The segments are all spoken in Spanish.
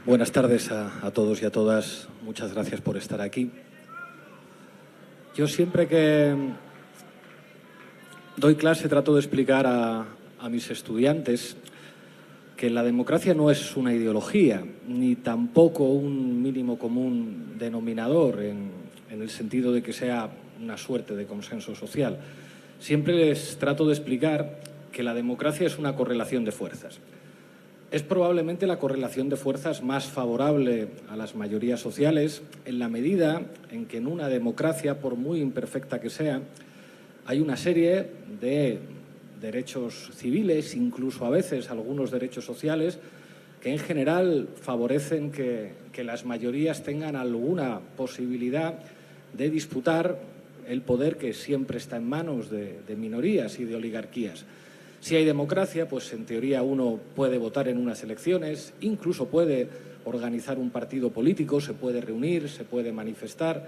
Buenas tardes a todos y a todas. Muchas gracias por estar aquí. Yo siempre que doy clase trato de explicar a mis estudiantes que la democracia no es una ideología, ni tampoco un mínimo común denominador en el sentido de que sea una suerte de consenso social. Siempre les trato de explicar que la democracia es una correlación de fuerzas. Es probablemente la correlación de fuerzas más favorable a las mayorías sociales en la medida en que en una democracia, por muy imperfecta que sea, hay una serie de derechos civiles, incluso a veces algunos derechos sociales, que en general favorecen que las mayorías tengan alguna posibilidad de disputar el poder que siempre está en manos de minorías y de oligarquías. Si hay democracia, pues en teoría uno puede votar en unas elecciones, incluso puede organizar un partido político, se puede reunir, se puede manifestar,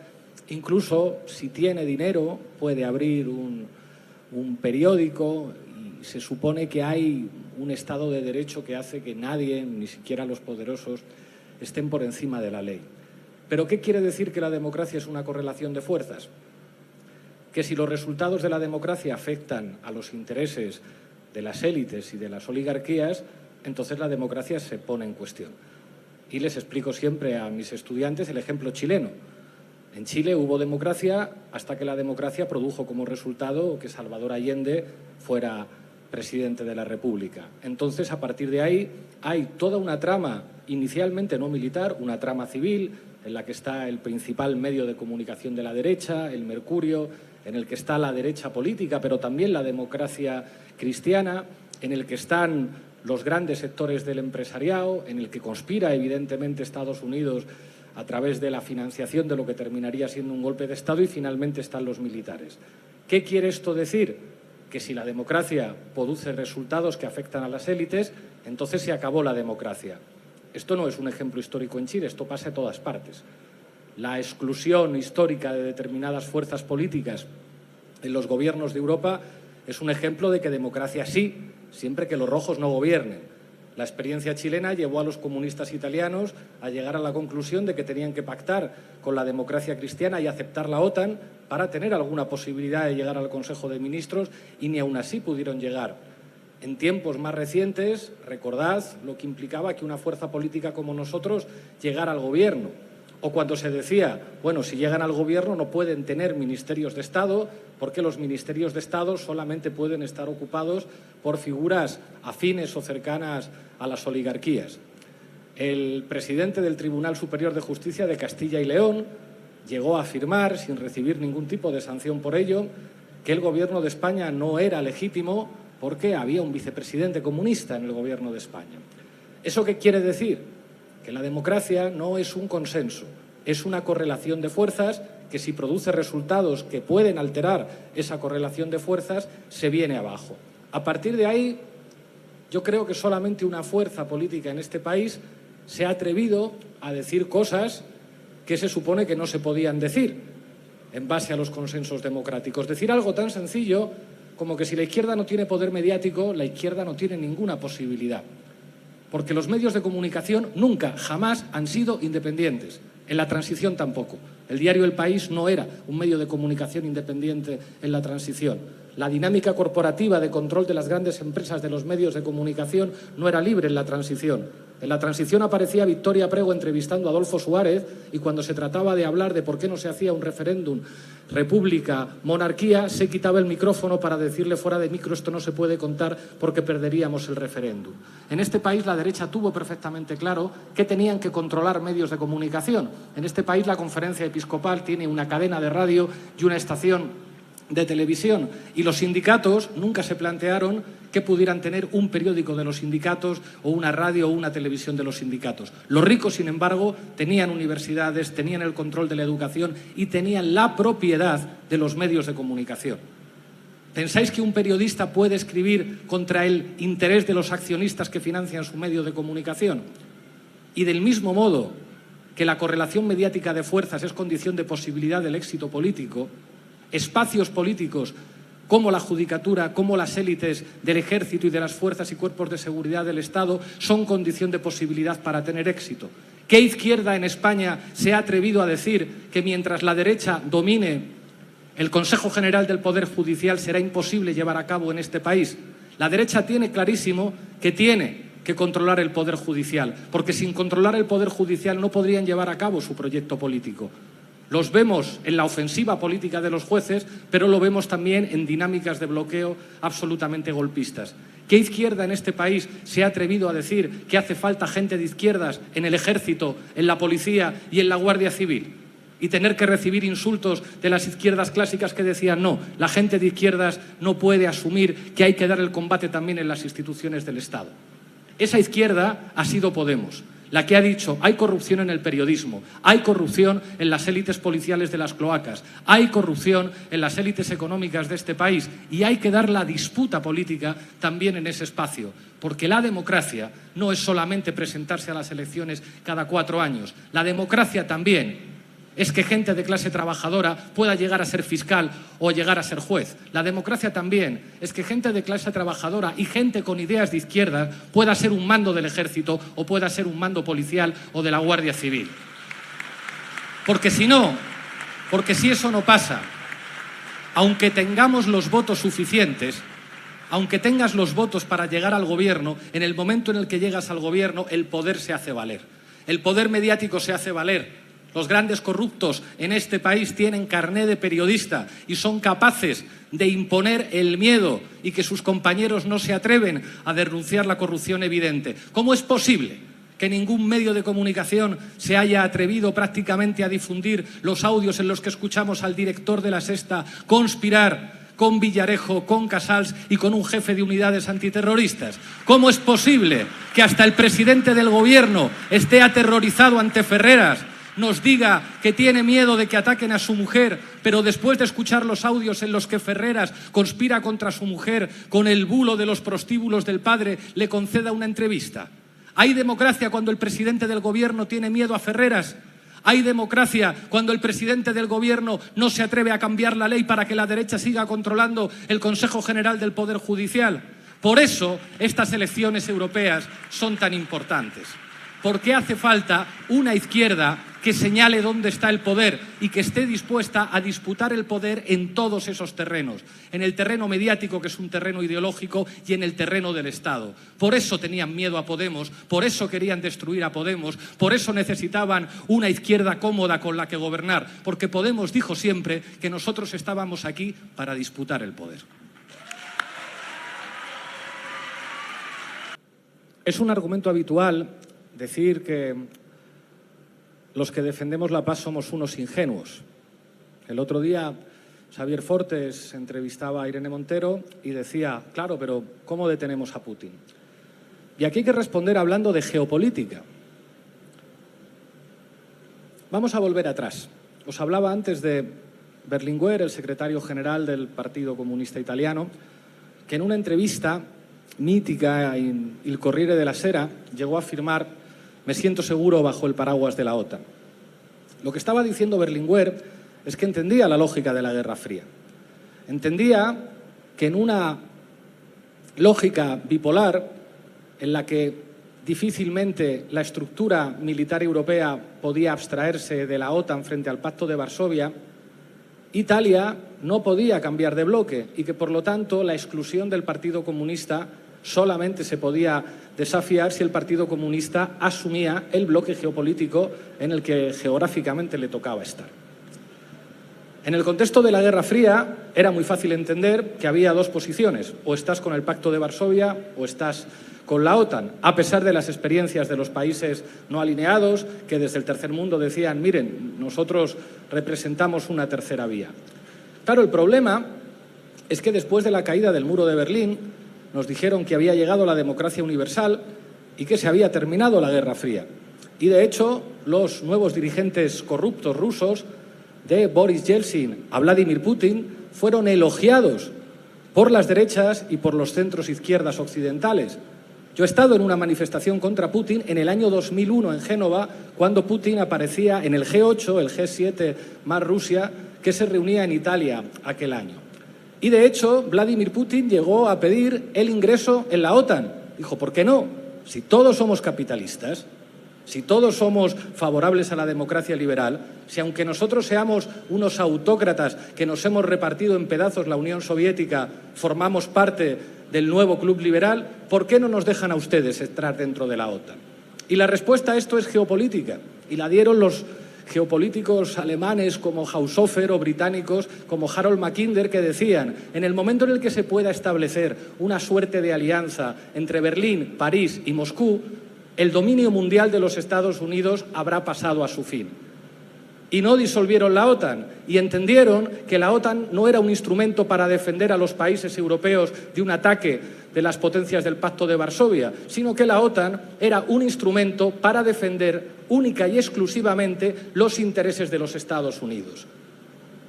incluso si tiene dinero puede abrir un periódico y se supone que hay un Estado de Derecho que hace que nadie, ni siquiera los poderosos, estén por encima de la ley. ¿Pero qué quiere decir que la democracia es una correlación de fuerzas? Que si los resultados de la democracia afectan a los intereses de las élites y de las oligarquías, entonces la democracia se pone en cuestión. Y les explico siempre a mis estudiantes el ejemplo chileno. En Chile hubo democracia hasta que la democracia produjo como resultado que Salvador Allende fuera presidente de la República. Entonces, a partir de ahí, hay toda una trama, inicialmente no militar, una trama civil, en la que está el principal medio de comunicación de la derecha, el Mercurio, en el que está la derecha política, pero también la democracia cristiana, en el que están los grandes sectores del empresariado, en el que conspira evidentemente Estados Unidos a través de la financiación de lo que terminaría siendo un golpe de Estado, y finalmente están los militares. ¿Qué quiere esto decir? Que si la democracia produce resultados que afectan a las élites, entonces se acabó la democracia. Esto no es un ejemplo histórico en Chile, esto pasa en todas partes. La exclusión histórica de determinadas fuerzas políticas en los gobiernos de Europa es un ejemplo de que democracia sí, siempre que los rojos no gobiernen. La experiencia chilena llevó a los comunistas italianos a llegar a la conclusión de que tenían que pactar con la democracia cristiana y aceptar la OTAN para tener alguna posibilidad de llegar al Consejo de Ministros, y ni aún así pudieron llegar. En tiempos más recientes, recordad lo que implicaba que una fuerza política como nosotros llegara al gobierno. O cuando se decía, bueno, si llegan al gobierno no pueden tener ministerios de Estado porque los ministerios de Estado solamente pueden estar ocupados por figuras afines o cercanas a las oligarquías. El presidente del Tribunal Superior de Justicia de Castilla y León llegó a afirmar, sin recibir ningún tipo de sanción por ello, que el gobierno de España no era legítimo porque había un vicepresidente comunista en el gobierno de España. ¿Eso qué quiere decir? Que la democracia no es un consenso, es una correlación de fuerzas que, si produce resultados que pueden alterar esa correlación de fuerzas, se viene abajo. A partir de ahí, yo creo que solamente una fuerza política en este país se ha atrevido a decir cosas que se supone que no se podían decir en base a los consensos democráticos. Decir algo tan sencillo como que si la izquierda no tiene poder mediático, la izquierda no tiene ninguna posibilidad. Porque los medios de comunicación nunca, jamás han sido independientes. En la transición tampoco. El diario El País no era un medio de comunicación independiente en la transición. La dinámica corporativa de control de las grandes empresas de los medios de comunicación no era libre en la transición. En la transición aparecía Victoria Prego entrevistando a Adolfo Suárez, y cuando se trataba de hablar de por qué no se hacía un referéndum república-monarquía, se quitaba el micrófono para decirle fuera de micro: esto no se puede contar porque perderíamos el referéndum. En este país la derecha tuvo perfectamente claro que tenían que controlar medios de comunicación. En este país la Conferencia Episcopal tiene una cadena de radio y una estación de televisión, y los sindicatos nunca se plantearon que pudieran tener un periódico de los sindicatos o una radio o una televisión de los sindicatos. Los ricos, sin embargo, tenían universidades, tenían el control de la educación y tenían la propiedad de los medios de comunicación. ¿Pensáis que un periodista puede escribir contra el interés de los accionistas que financian su medio de comunicación? Y del mismo modo que la correlación mediática de fuerzas es condición de posibilidad del éxito político, espacios políticos cómo la judicatura, cómo las élites del ejército y de las fuerzas y cuerpos de seguridad del Estado son condición de posibilidad para tener éxito. ¿Qué izquierda en España se ha atrevido a decir que mientras la derecha domine el Consejo General del Poder Judicial será imposible llevar a cabo en este país? La derecha tiene clarísimo que tiene que controlar el Poder Judicial, porque sin controlar el Poder Judicial no podrían llevar a cabo su proyecto político. Los vemos en la ofensiva política de los jueces, pero lo vemos también en dinámicas de bloqueo absolutamente golpistas. ¿Qué izquierda en este país se ha atrevido a decir que hace falta gente de izquierdas en el Ejército, en la Policía y en la Guardia Civil? Y tener que recibir insultos de las izquierdas clásicas que decían no, la gente de izquierdas no puede asumir que hay que dar el combate también en las instituciones del Estado. Esa izquierda ha sido Podemos, la que ha dicho hay corrupción en el periodismo, hay corrupción en las élites policiales de las cloacas, hay corrupción en las élites económicas de este país y hay que dar la disputa política también en ese espacio, porque la democracia no es solamente presentarse a las elecciones cada 4 años, la democracia también es que gente de clase trabajadora pueda llegar a ser fiscal o llegar a ser juez. La democracia también es que gente de clase trabajadora y gente con ideas de izquierda pueda ser un mando del ejército o pueda ser un mando policial o de la Guardia Civil. Porque si eso no pasa, aunque tengamos los votos suficientes, aunque tengas los votos para llegar al gobierno, en el momento en el que llegas al gobierno, el poder se hace valer. El poder mediático se hace valer. Los grandes corruptos en este país tienen carné de periodista y son capaces de imponer el miedo y que sus compañeros no se atreven a denunciar la corrupción evidente. ¿Cómo es posible que ningún medio de comunicación se haya atrevido prácticamente a difundir los audios en los que escuchamos al director de La Sexta conspirar con Villarejo, con Casals y con un jefe de unidades antiterroristas? ¿Cómo es posible que hasta el presidente del gobierno esté aterrorizado ante Ferreras, nos diga que tiene miedo de que ataquen a su mujer, pero después de escuchar los audios en los que Ferreras conspira contra su mujer con el bulo de los prostíbulos del padre, le conceda una entrevista? ¿Hay democracia cuando el presidente del gobierno tiene miedo a Ferreras? ¿Hay democracia cuando el presidente del gobierno no se atreve a cambiar la ley para que la derecha siga controlando el Consejo General del Poder Judicial? Por eso estas elecciones europeas son tan importantes, porque hace falta una izquierda que señale dónde está el poder y que esté dispuesta a disputar el poder en todos esos terrenos, en el terreno mediático, que es un terreno ideológico, y en el terreno del Estado. Por eso tenían miedo a Podemos, por eso querían destruir a Podemos, por eso necesitaban una izquierda cómoda con la que gobernar, porque Podemos dijo siempre que nosotros estábamos aquí para disputar el poder. Es un argumento habitual decir que los que defendemos la paz somos unos ingenuos. El otro día Xavier Fortes entrevistaba a Irene Montero y decía, claro, pero ¿cómo detenemos a Putin? Y aquí hay que responder hablando de geopolítica. Vamos a volver atrás. Os hablaba antes de Berlinguer, el secretario general del Partido Comunista Italiano, que en una entrevista mítica en Il Corriere della Sera llegó a afirmar: me siento seguro bajo el paraguas de la OTAN. Lo que estaba diciendo Berlinguer es que entendía la lógica de la Guerra Fría. Entendía que en una lógica bipolar, en la que difícilmente la estructura militar europea podía abstraerse de la OTAN frente al Pacto de Varsovia, Italia no podía cambiar de bloque y que, por lo tanto, la exclusión del Partido Comunista solamente se podía desafiar si el Partido Comunista asumía el bloque geopolítico en el que geográficamente le tocaba estar. En el contexto de la Guerra Fría era muy fácil entender que había dos posiciones: o estás con el Pacto de Varsovia o estás con la OTAN, a pesar de las experiencias de los países no alineados que desde el tercer mundo decían, miren, nosotros representamos una tercera vía. Claro, el problema es que después de la caída del muro de Berlín nos dijeron que había llegado la democracia universal y que se había terminado la Guerra Fría. Y de hecho, los nuevos dirigentes corruptos rusos, de Boris Yeltsin a Vladimir Putin, fueron elogiados por las derechas y por los centros izquierdas occidentales. Yo he estado en una manifestación contra Putin en el año 2001 en Génova, cuando Putin aparecía en el G8, el G7 más Rusia, que se reunía en Italia aquel año. Y, de hecho, Vladimir Putin llegó a pedir el ingreso en la OTAN. Dijo, ¿por qué no? Si todos somos capitalistas, si todos somos favorables a la democracia liberal, si aunque nosotros seamos unos autócratas que nos hemos repartido en pedazos la Unión Soviética, formamos parte del nuevo club liberal, ¿por qué no nos dejan a ustedes entrar dentro de la OTAN? Y la respuesta a esto es geopolítica, y la dieron los geopolíticos alemanes como Haushofer o británicos como Harold Mackinder, que decían, en el momento en el que se pueda establecer una suerte de alianza entre Berlín, París y Moscú, el dominio mundial de los Estados Unidos habrá pasado a su fin. Y no disolvieron la OTAN y entendieron que la OTAN no era un instrumento para defender a los países europeos de un ataque de las potencias del Pacto de Varsovia, sino que la OTAN era un instrumento para defender única y exclusivamente los intereses de los Estados Unidos.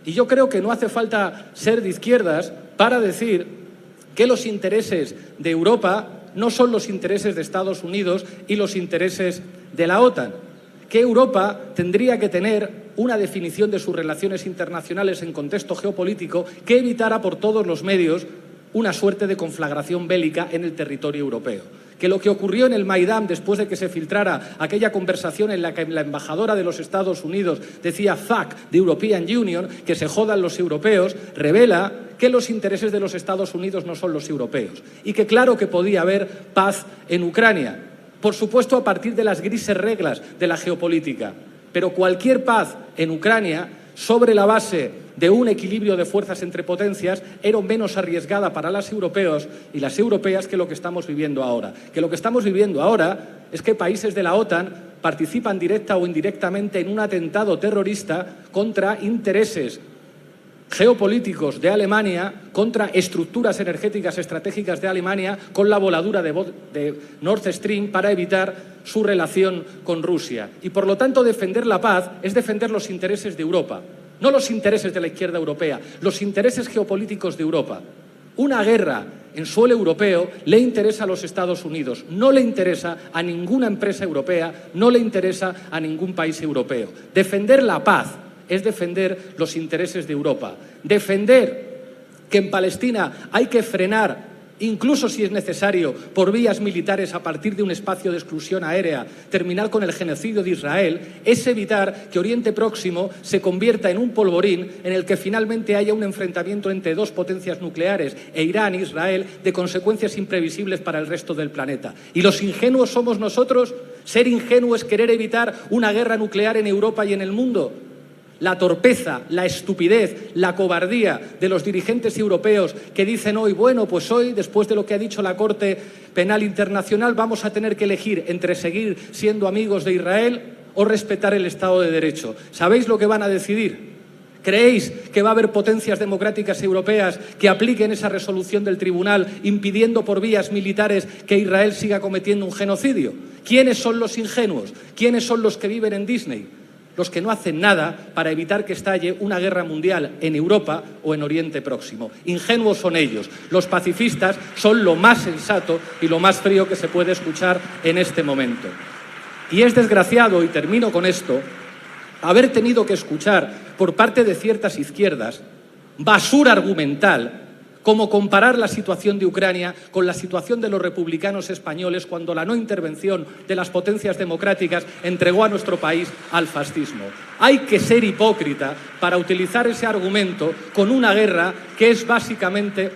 Y yo creo que no hace falta ser de izquierdas para decir que los intereses de Europa no son los intereses de Estados Unidos y los intereses de la OTAN, que Europa tendría que tener una definición de sus relaciones internacionales en contexto geopolítico que evitara por todos los medios una suerte de conflagración bélica en el territorio europeo. Que lo que ocurrió en el Maidán después de que se filtrara aquella conversación en la que la embajadora de los Estados Unidos decía "fuck the European Union", que se jodan los europeos, revela que los intereses de los Estados Unidos no son los europeos y que claro que podía haber paz en Ucrania, por supuesto a partir de las grises reglas de la geopolítica, pero cualquier paz en Ucrania sobre la base de un equilibrio de fuerzas entre potencias era menos arriesgada para los europeos y las europeas que lo que estamos viviendo ahora. Que lo que estamos viviendo ahora es que países de la OTAN participan directa o indirectamente en un atentado terrorista contra intereses geopolíticos de Alemania, contra estructuras energéticas estratégicas de Alemania, con la voladura de Nord Stream para evitar su relación con Rusia. Y, por lo tanto, defender la paz es defender los intereses de Europa, no los intereses de la izquierda europea, los intereses geopolíticos de Europa. Una guerra en suelo europeo le interesa a los Estados Unidos, no le interesa a ninguna empresa europea, no le interesa a ningún país europeo. Defender la paz es defender los intereses de Europa. Defender que en Palestina hay que frenar, incluso si es necesario, por vías militares a partir de un espacio de exclusión aérea, terminar con el genocidio de Israel, es evitar que Oriente Próximo se convierta en un polvorín en el que finalmente haya un enfrentamiento entre dos potencias nucleares, Irán e Israel, de consecuencias imprevisibles para el resto del planeta. ¿Y los ingenuos somos nosotros? ¿Ser ingenuo es querer evitar una guerra nuclear en Europa y en el mundo? La torpeza, la estupidez, la cobardía de los dirigentes europeos que dicen hoy, bueno, pues hoy, después de lo que ha dicho la Corte Penal Internacional, vamos a tener que elegir entre seguir siendo amigos de Israel o respetar el Estado de Derecho. ¿Sabéis lo que van a decidir? ¿Creéis que va a haber potencias democráticas europeas que apliquen esa resolución del tribunal impidiendo por vías militares que Israel siga cometiendo un genocidio? ¿Quiénes son los ingenuos? ¿Quiénes son los que viven en Disney? Los que no hacen nada para evitar que estalle una guerra mundial en Europa o en Oriente Próximo. Ingenuos son ellos. Los pacifistas son lo más sensato y lo más frío que se puede escuchar en este momento. Y es desgraciado, y termino con esto, haber tenido que escuchar por parte de ciertas izquierdas basura argumental, como comparar la situación de Ucrania con la situación de los republicanos españoles cuando la no intervención de las potencias democráticas entregó a nuestro país al fascismo. Hay que ser hipócrita para utilizar ese argumento con una guerra que es básicamente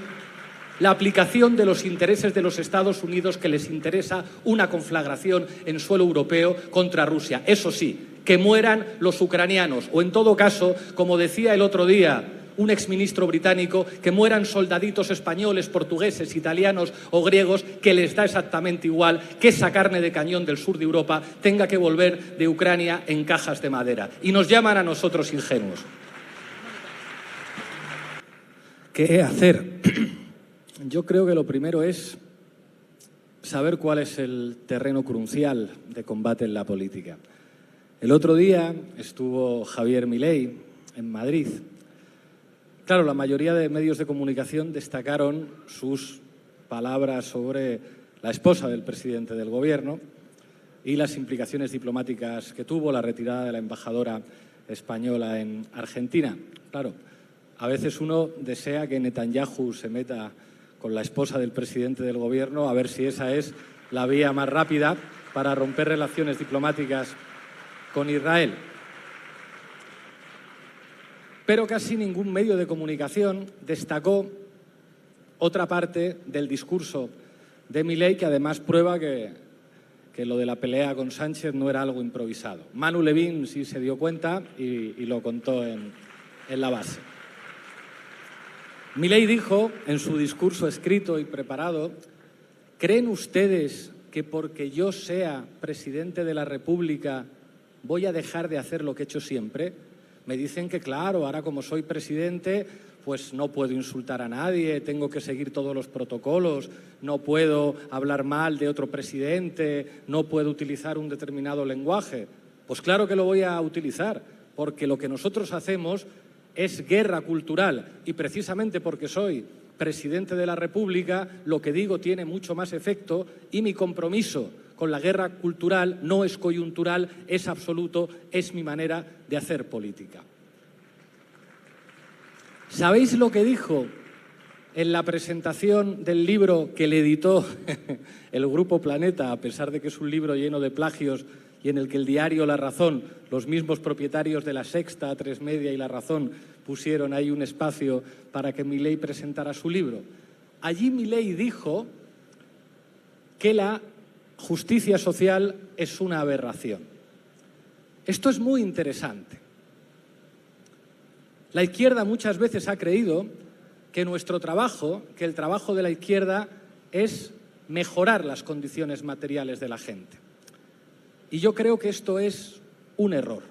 la aplicación de los intereses de los Estados Unidos, que les interesa una conflagración en suelo europeo contra Rusia. Eso sí, que mueran los ucranianos, o en todo caso, como decía el otro día un exministro británico, que mueran soldaditos españoles, portugueses, italianos o griegos, que les da exactamente igual que esa carne de cañón del sur de Europa tenga que volver de Ucrania en cajas de madera. Y nos llaman a nosotros ingenuos. ¿Qué hacer? Yo creo que lo primero es saber cuál es el terreno crucial de combate en la política. El otro día estuvo Javier Milei en Madrid. Claro, la mayoría de medios de comunicación destacaron sus palabras sobre la esposa del presidente del Gobierno y las implicaciones diplomáticas que tuvo la retirada de la embajadora española en Argentina. Claro, A veces uno desea que Netanyahu se meta con la esposa del presidente del gobierno, a ver si esa es la vía más rápida para romper relaciones diplomáticas con Israel. Pero casi ningún medio de comunicación destacó otra parte del discurso de Milei, que además prueba que lo de la pelea con Sánchez no era algo improvisado. Manu Levin sí se dio cuenta y lo contó en la base. Milei dijo en su discurso escrito y preparado: ¿creen ustedes que porque yo sea presidente de la República voy a dejar de hacer lo que he hecho siempre? Me dicen que claro, ahora como soy presidente, pues no puedo insultar a nadie, tengo que seguir todos los protocolos, no puedo hablar mal de otro presidente, no puedo utilizar un determinado lenguaje. Pues claro que lo voy a utilizar, porque lo que nosotros hacemos es guerra cultural y precisamente porque soy presidente de la República, lo que digo tiene mucho más efecto y mi compromiso con la guerra cultural no es coyuntural, es absoluto, es mi manera de hacer política. ¿Sabéis lo que dijo en la presentación del libro que le editó el Grupo Planeta, a pesar de que es un libro lleno de plagios y en el que el diario La Razón, los mismos propietarios de La Sexta, A3 Media y La Razón, pusieron ahí un espacio para que Milei presentara su libro? Allí Milei dijo que la justicia social es una aberración. Esto es muy interesante. La izquierda muchas veces ha creído que nuestro trabajo, que el trabajo de la izquierda es mejorar las condiciones materiales de la gente. Y yo creo que esto es un error.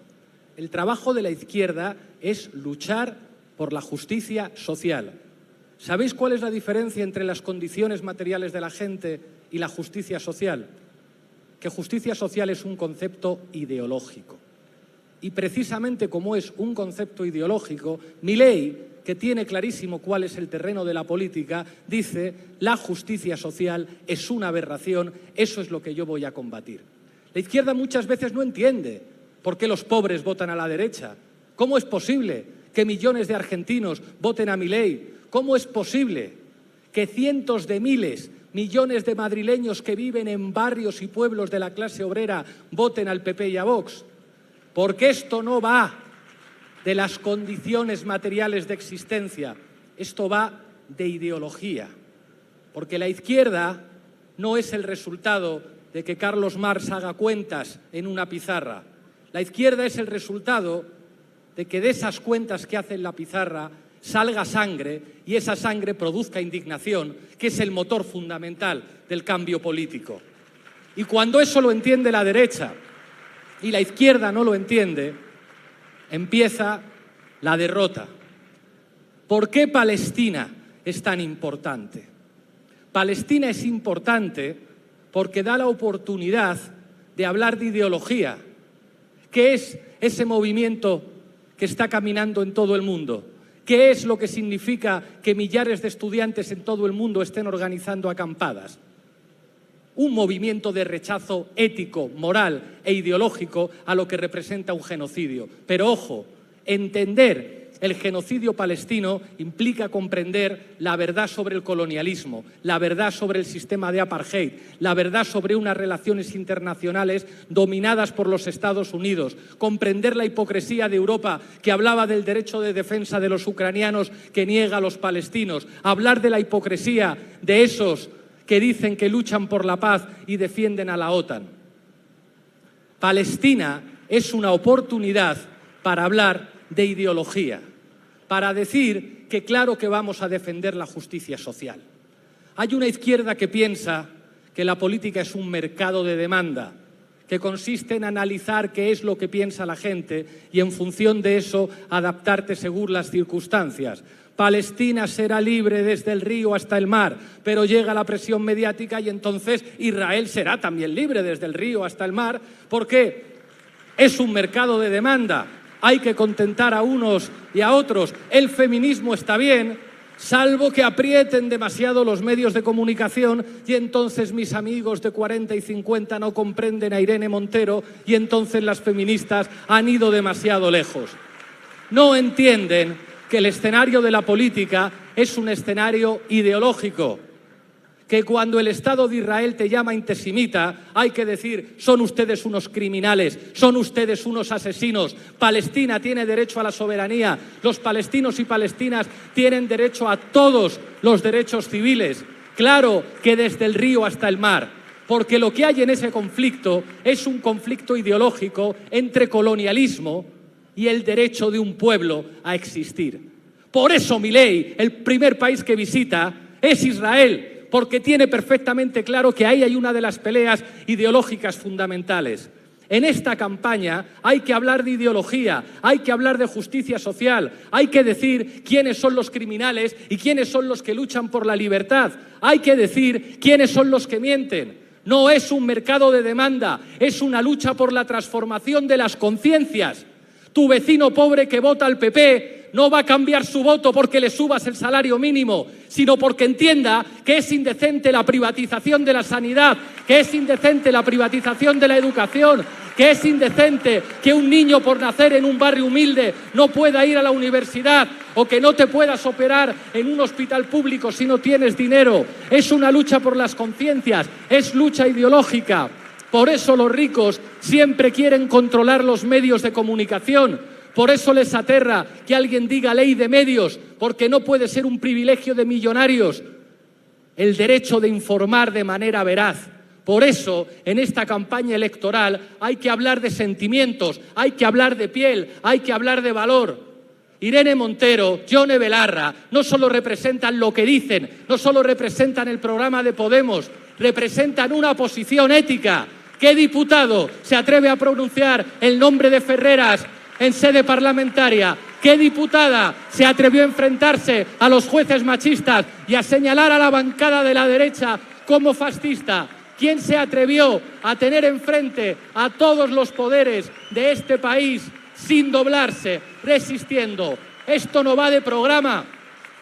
El trabajo de la izquierda es luchar por la justicia social. ¿Sabéis cuál es la diferencia entre las condiciones materiales de la gente y la justicia social? Que justicia social es un concepto ideológico. Y precisamente como es un concepto ideológico, Milei, que tiene clarísimo cuál es el terreno de la política, dice: la justicia social es una aberración, eso es lo que yo voy a combatir. La izquierda muchas veces no entiende por qué los pobres votan a la derecha. ¿Cómo es posible que millones de argentinos voten a Milei? ¿Cómo es posible que cientos de miles, millones de madrileños que viven en barrios y pueblos de la clase obrera voten al PP y a Vox? Porque esto no va de las condiciones materiales de existencia, esto va de ideología. Porque la izquierda no es el resultado de que Carlos Marx haga cuentas en una pizarra. La izquierda es el resultado de que de esas cuentas que hace en la pizarra salga sangre y esa sangre produzca indignación, que es el motor fundamental del cambio político. Y cuando eso lo entiende la derecha y la izquierda no lo entiende, empieza la derrota. ¿Por qué Palestina es tan importante? Palestina es importante porque da la oportunidad de hablar de ideología. ¿Qué es ese movimiento que está caminando en todo el mundo? ¿Qué es lo que significa que millares de estudiantes en todo el mundo estén organizando acampadas? Un movimiento de rechazo ético, moral e ideológico a lo que representa un genocidio. Pero ojo, entender el genocidio palestino implica comprender la verdad sobre el colonialismo, la verdad sobre el sistema de apartheid, la verdad sobre unas relaciones internacionales dominadas por los Estados Unidos, comprender la hipocresía de Europa que hablaba del derecho de defensa de los ucranianos que niega a los palestinos, hablar de la hipocresía de esos que dicen que luchan por la paz y defienden a la OTAN. Palestina es una oportunidad para hablar de ideología, para decir que claro que vamos a defender la justicia social. Hay una izquierda que piensa que la política es un mercado de demanda, que consiste en analizar qué es lo que piensa la gente y en función de eso adaptarte según las circunstancias. Palestina será libre desde el río hasta el mar, pero llega la presión mediática y entonces Israel será también libre desde el río hasta el mar, porque es un mercado de demanda. Hay que contentar a unos y a otros. El feminismo está bien, salvo que aprieten demasiado los medios de comunicación y entonces mis amigos de 40 y 50 no comprenden a Irene Montero y entonces las feministas han ido demasiado lejos. No entienden que el escenario de la política es un escenario ideológico, que cuando el Estado de Israel te llama antisemita, hay que decir, son ustedes unos criminales, son ustedes unos asesinos. Palestina tiene derecho a la soberanía, los palestinos y palestinas tienen derecho a todos los derechos civiles. Claro que desde el río hasta el mar, porque lo que hay en ese conflicto es un conflicto ideológico entre colonialismo y el derecho de un pueblo a existir. Por eso Milei, el primer país que visita es Israel, porque tiene perfectamente claro que ahí hay una de las peleas ideológicas fundamentales. En esta campaña hay que hablar de ideología, hay que hablar de justicia social, hay que decir quiénes son los criminales y quiénes son los que luchan por la libertad, hay que decir quiénes son los que mienten. No es un mercado de demanda, es una lucha por la transformación de las conciencias. Tu vecino pobre que vota al PP no va a cambiar su voto porque le subas el salario mínimo, sino porque entienda que es indecente la privatización de la sanidad, que es indecente la privatización de la educación, que es indecente que un niño por nacer en un barrio humilde no pueda ir a la universidad o que no te puedas operar en un hospital público si no tienes dinero. Es una lucha por las conciencias, es lucha ideológica. Por eso los ricos siempre quieren controlar los medios de comunicación. Por eso les aterra que alguien diga ley de medios, porque no puede ser un privilegio de millonarios el derecho de informar de manera veraz. Por eso, en esta campaña electoral hay que hablar de sentimientos, hay que hablar de piel, hay que hablar de valor. Irene Montero, Yone Belarra, no solo representan lo que dicen, no solo representan el programa de Podemos, representan una posición ética. ¿Qué diputado se atreve a pronunciar el nombre de Ferreras en sede parlamentaria? ¿Qué diputada se atrevió a enfrentarse a los jueces machistas y a señalar a la bancada de la derecha como fascista? ¿Quién se atrevió a tener enfrente a todos los poderes de este país sin doblarse, resistiendo? Esto no va de programa.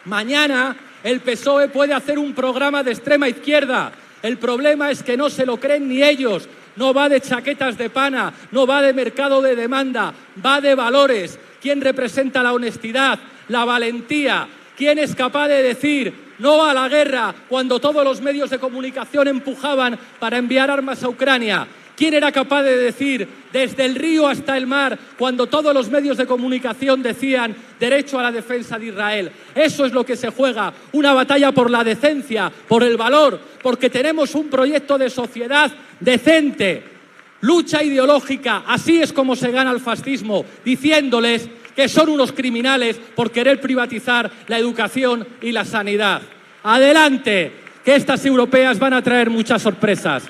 Mañana el PSOE puede hacer un programa de extrema izquierda. El problema es que no se lo creen ni ellos. No va de chaquetas de pana, no va de mercado de demanda, va de valores. ¿Quién representa la honestidad, la valentía? ¿Quién es capaz de decir no a la guerra cuando todos los medios de comunicación empujaban para enviar armas a Ucrania? ¿Quién era capaz de decir desde el río hasta el mar cuando todos los medios de comunicación decían derecho a la defensa de Israel? Eso es lo que se juega, una batalla por la decencia, por el valor, porque tenemos un proyecto de sociedad decente. Lucha ideológica, así es como se gana el fascismo, diciéndoles que son unos criminales por querer privatizar la educación y la sanidad. Adelante, que estas europeas van a traer muchas sorpresas.